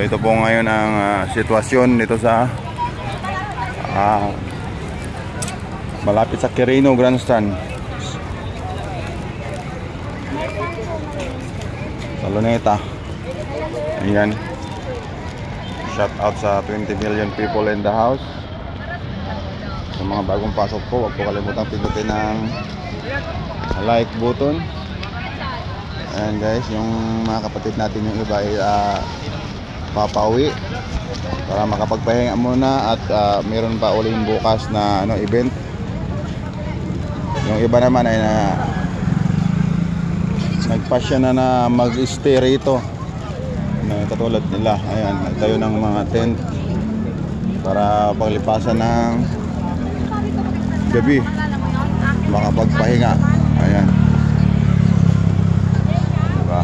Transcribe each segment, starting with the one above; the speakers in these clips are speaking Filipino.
So ito po ngayon ang sitwasyon dito sa malapit sa Quirino Grandstand sa Luneta. Ayan. Shout out sa 20 million people in the house. Sa mga bagong pasok po, huwag po kalimutang pindutin ng like button. Ayan guys, yung mga kapatid natin yung iba ay papauwi para makapagpahinga muna at meron pa uling bukas na event. Yung iba naman ay nagpasya na mag-stay rito na katulad nila. Ayan, nagtayo ng mga tent para paglipasan ng gabi, makapagpahinga. Ayan, diba?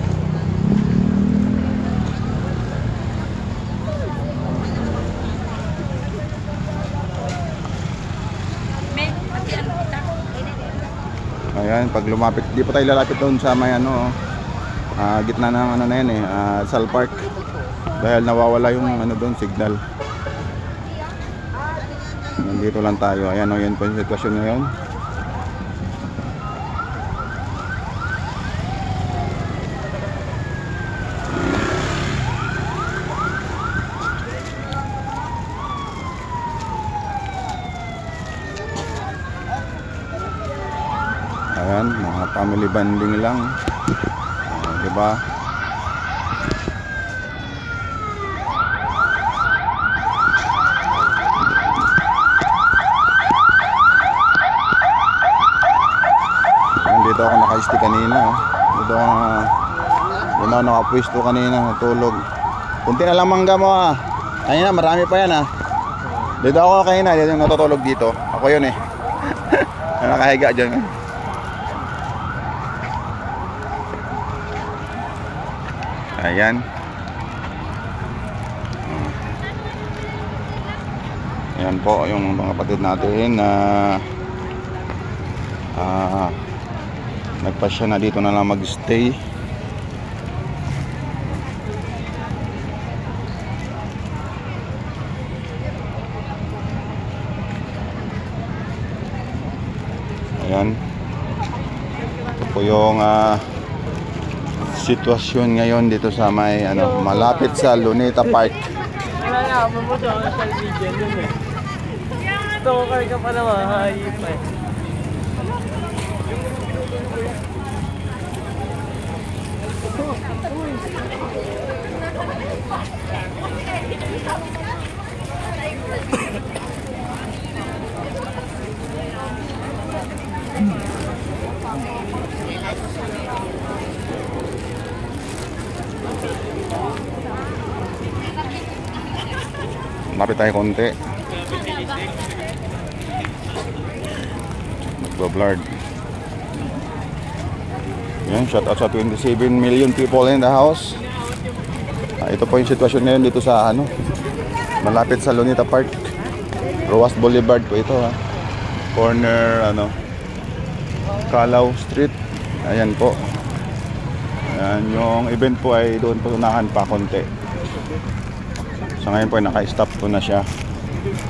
Ayan, pag lumapit, di pa tayo lalapit doon sa may gitna ng na yan Sal Park, dahil nawawala yung doon signal. Nandito lang tayo. Ayan yan po yung sitwasyon ngayon. Ayan, mga family bonding lang. Diba? Ayan, dito ako naka-stay kanina. Dito ako nakapwesto kanina, natulog. Kunti na lang mangga mo Kanina marami pa yan Dito ako kanina, dito yung natutulog dito. Ako yun nakahiga dyan. Ayan. Ayan po yung mga kapatid natin na nagpasya na dito na lang mag-stay. Ayan. Ito po yung sitwasyon ngayon dito sa may malapit sa Luneta Park. Wala na, mabuto ang social media dun Ito ko ka pa naman, hayip Lapit tayo konti. Nagbablard. Yan, shout out sa 27 million people in the house. Ito po yung sitwasyon ngayon dito sa malapit sa Luneta Park. Roas Boulevard po ito Corner Calao Street. Ayan po. Ayan, yung event po ay doon po unahan pa konti. So ngayon po naka-stop po na siya.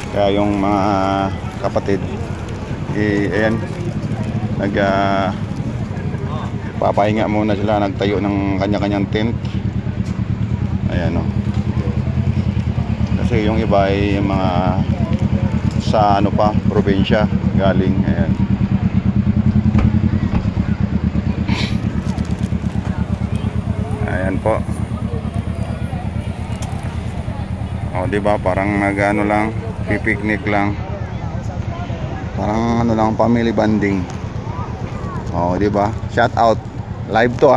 Kaya yung mga kapatid ayan, papahinga muna sila, nagtayo ng kanya-kanyang tent. Ayan kasi yung iba ay mga sa probinsya galing. Ayan. Ayan po. Diba, parang lang, pipiknik lang. Parang lang, family bonding. Diba? Shout out. Live to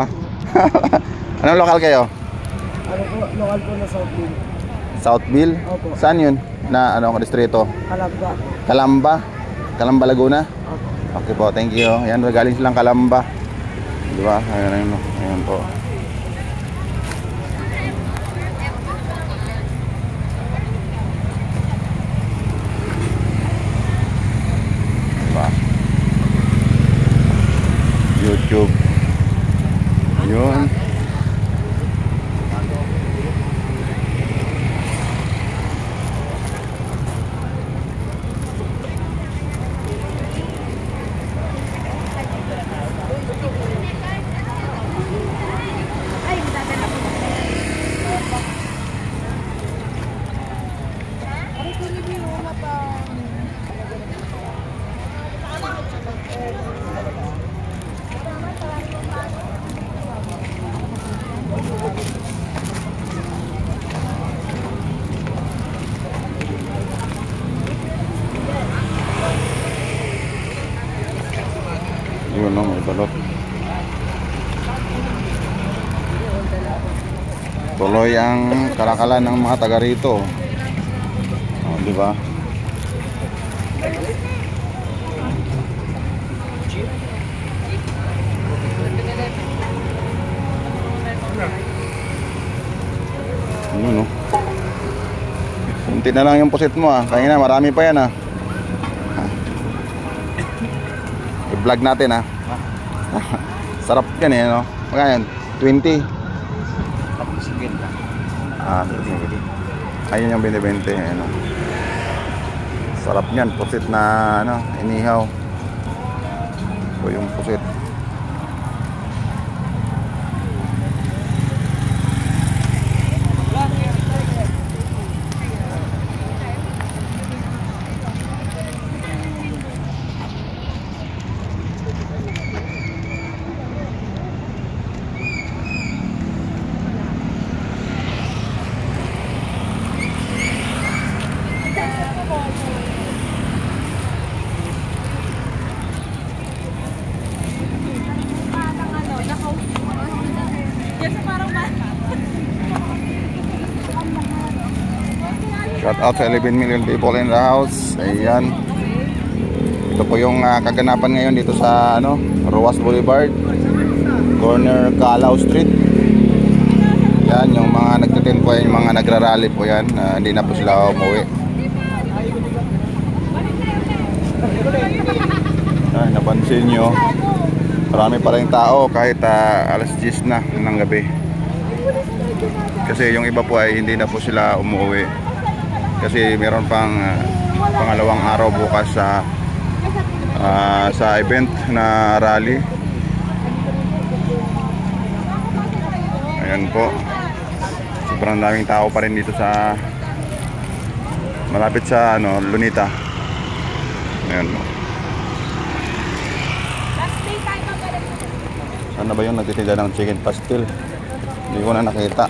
Anong lokal kayo? Lokal po na Southville. Southville? Opo. Saan yun? Na distrito? Calamba. Calamba? Calamba, Laguna? Opo. Okay po, thank you. Ayan, galing silang Calamba. Diba? Ayan po. YouTube. Yun. Tuloy ang kalakalan ng mga taga rito. Oh, di ba? Ano no? Kunti na lang yung pusit mo ah. Kaya na marami pa yan ah. I-vlog natin ah. Sarap yan eh no. Magkano yan? 20. Ah, ayun yung 20-20 ano. Sarap niyan, pusit na ano, inihaw. Ito yung pusit. Shout out sa 11 million people in the house. Ayan. Ito po yung kaganapan ngayon dito sa ano, Roas Boulevard, corner Calao Street. Yan yung mga nagtitin po, yung mga nagrarally po yan. Hindi na po sila umuwi. Ay, napansin nyo, marami pa rin tao kahit alas 10 na ng gabi. Kasi yung iba po ay hindi na po sila umuwi. Kasi meron pang pangalawang araw bukas sa event na rally. Ayan po. Sobrang daming tao pa rin dito sa malapit sa ano, Lunita. Ayan po. Sana ba yung nagtitinda ng chicken pastel? Hindi ko na nakita.